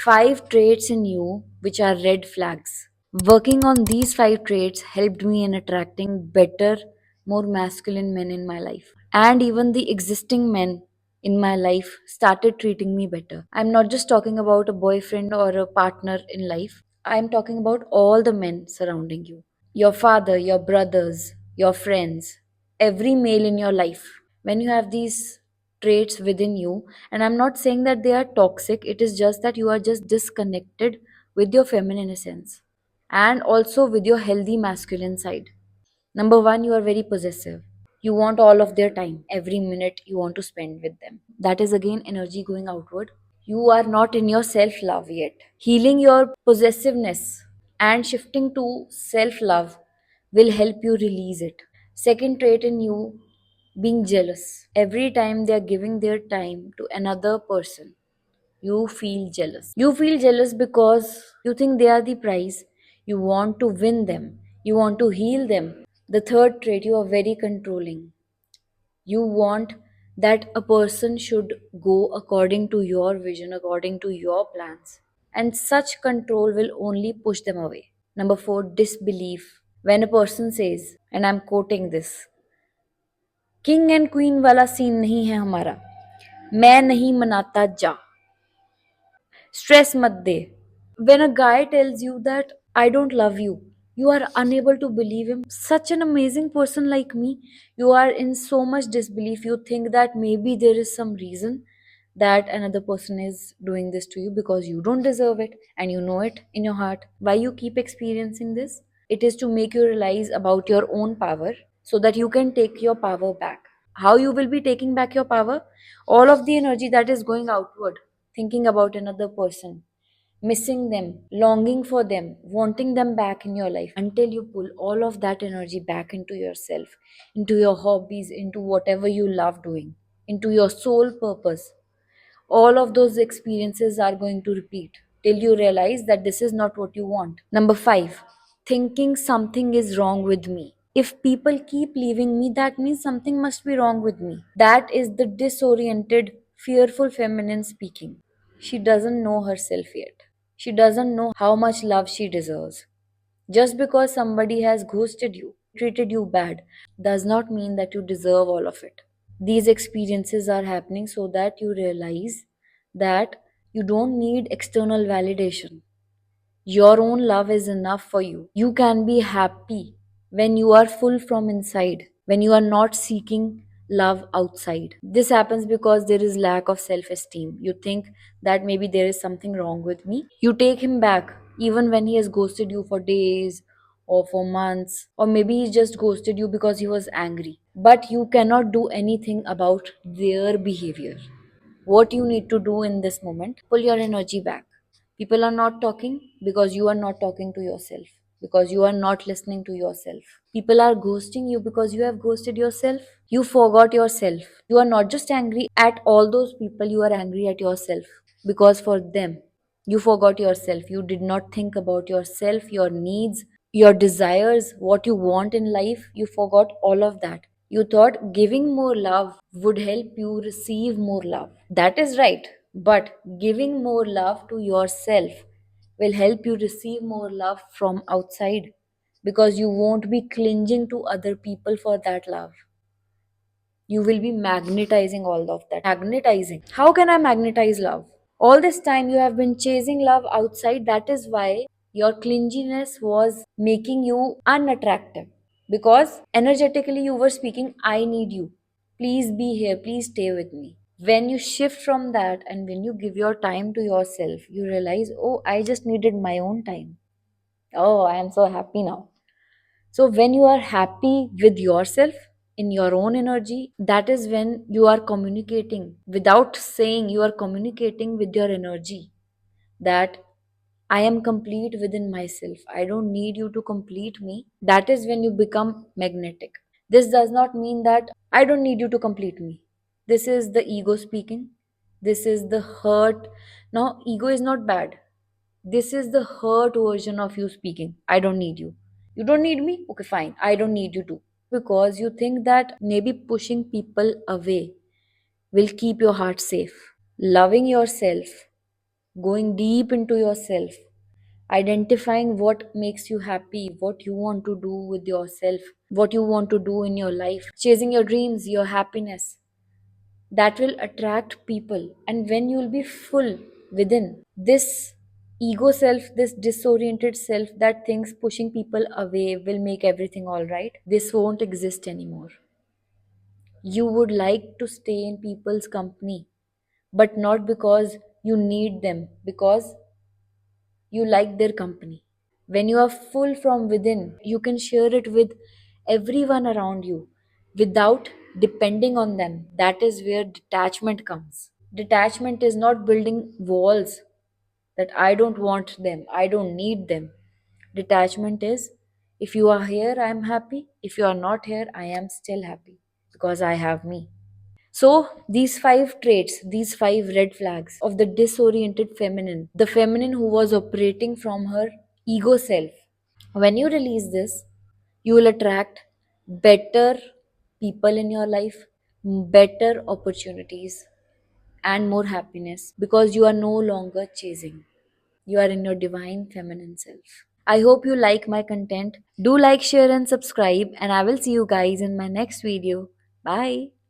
5 traits in you which are red flags. Working on these 5 traits helped me in attracting better, more masculine men in my life. And even the existing men in my life started treating me better. I'm not just talking about a boyfriend or a partner in life, I'm talking about all the men surrounding you. Your father, your brothers, your friends, every male in your life. When you have these traits within you, and I'm not saying that they are toxic, it is just that you are just disconnected with your feminine essence and also with your healthy masculine side. Number one, you are very possessive. You want all of their time, every minute you want to spend with them. That is again energy going outward. You are not in your self love yet. Healing your possessiveness and shifting to self love will help you release it. Second trait in you, being jealous. Every time they are giving their time to another person, you feel jealous. You feel jealous because you think they are the prize. You want to win them. You want to heal them. The third trait, you are very controlling. You want that a person should go according to your vision, according to your plans. And such control will only push them away. Number four, disbelief. When a person says, and I'm quoting this, king and queen वाला scene नहीं है हमारा, मैं नहीं मनाता जा, stress मत दे. When a guy tells you that I don't love you, you are unable to believe him. Such an amazing person like me, you are in so much disbelief. You think that maybe there is some reason that another person is doing this to you because you don't deserve it and you know it in your heart. Why you keep experiencing this? It is to make you realize about your own power so that you can take your power back. How you will be taking back your power? All of the energy that is going outward, thinking about another person, missing them, longing for them, wanting them back in your life until you pull all of that energy back into yourself, into your hobbies, into whatever you love doing, into your soul purpose. All of those experiences are going to repeat till you realize that this is not what you want. Number five, thinking something is wrong with me. If people keep leaving me, that means something must be wrong with me. That is the disoriented, fearful feminine speaking. She doesn't know herself yet. She doesn't know how much love she deserves. Just because somebody has ghosted you, treated you bad, does not mean that you deserve all of it. These experiences are happening so that you realize that you don't need external validation. Your own love is enough for you. You can be happy when you are full from inside, when you are not seeking love outside. This happens because there is lack of self esteem. You think that maybe there is something wrong with me. You take him back even when he has ghosted you for days or for months, or maybe he just ghosted you because he was angry. But you cannot do anything about their behavior. What you need to do in this moment, pull your energy back. People are not talking because you are not talking to yourself, because you are not listening to yourself. People are ghosting you because you have ghosted yourself. You forgot yourself. You are not just angry at all those people, you are angry at yourself because for them you forgot yourself. You did not think about yourself, your needs, your desires, what you want in life. You forgot all of that. You thought giving more love would help you receive more love. That is right. But giving more love to yourself will help you receive more love from outside because you won't be clinging to other people for that love. You will be magnetizing all of that. Magnetizing. How can I magnetize love? All this time you have been chasing love outside. That is why your clinginess was making you unattractive. Because energetically you were speaking, I need you. Please be here. Please stay with me. When you shift from that and when you give your time to yourself, you realize, oh, I just needed my own time. Oh, I am so happy now. So, when you are happy with yourself in your own energy, that is when you are communicating without saying, you are communicating with your energy that I am complete within myself. I don't need you to complete me. That is when you become magnetic. This does not mean that I don't need you to complete me. This is the ego speaking. This is the hurt. No, ego is not bad. This is the hurt version of you speaking. I don't need you. You don't need me? Okay, fine. I don't need you too. Because you think that maybe pushing people away will keep your heart safe. Loving yourself going deep into yourself, identifying what makes you happy, what you want to do with yourself, what you want to do in your life, chasing your dreams, your happiness. That will attract people. And when you will be full within, this ego self, this disoriented self that thinks pushing people away will make everything all right, this won't exist anymore. You would like to stay in people's company, but not because you need them, because you like their company. When you are full from within, you can share it with everyone around you without depending on them. That is where detachment comes. Detachment is not building walls that I don't want them, I don't need them. Detachment is, if you are here, I am happy. If you are not here, I am still happy because I have me. So, these five traits, these five red flags of the disoriented feminine, the feminine who was operating from her ego self. When you release this, you will attract better people in your life, better opportunities, and more happiness because you are no longer chasing. You are in your divine feminine self. I hope you like my content. Do like, share, and subscribe, and I will see you guys in my next video. Bye.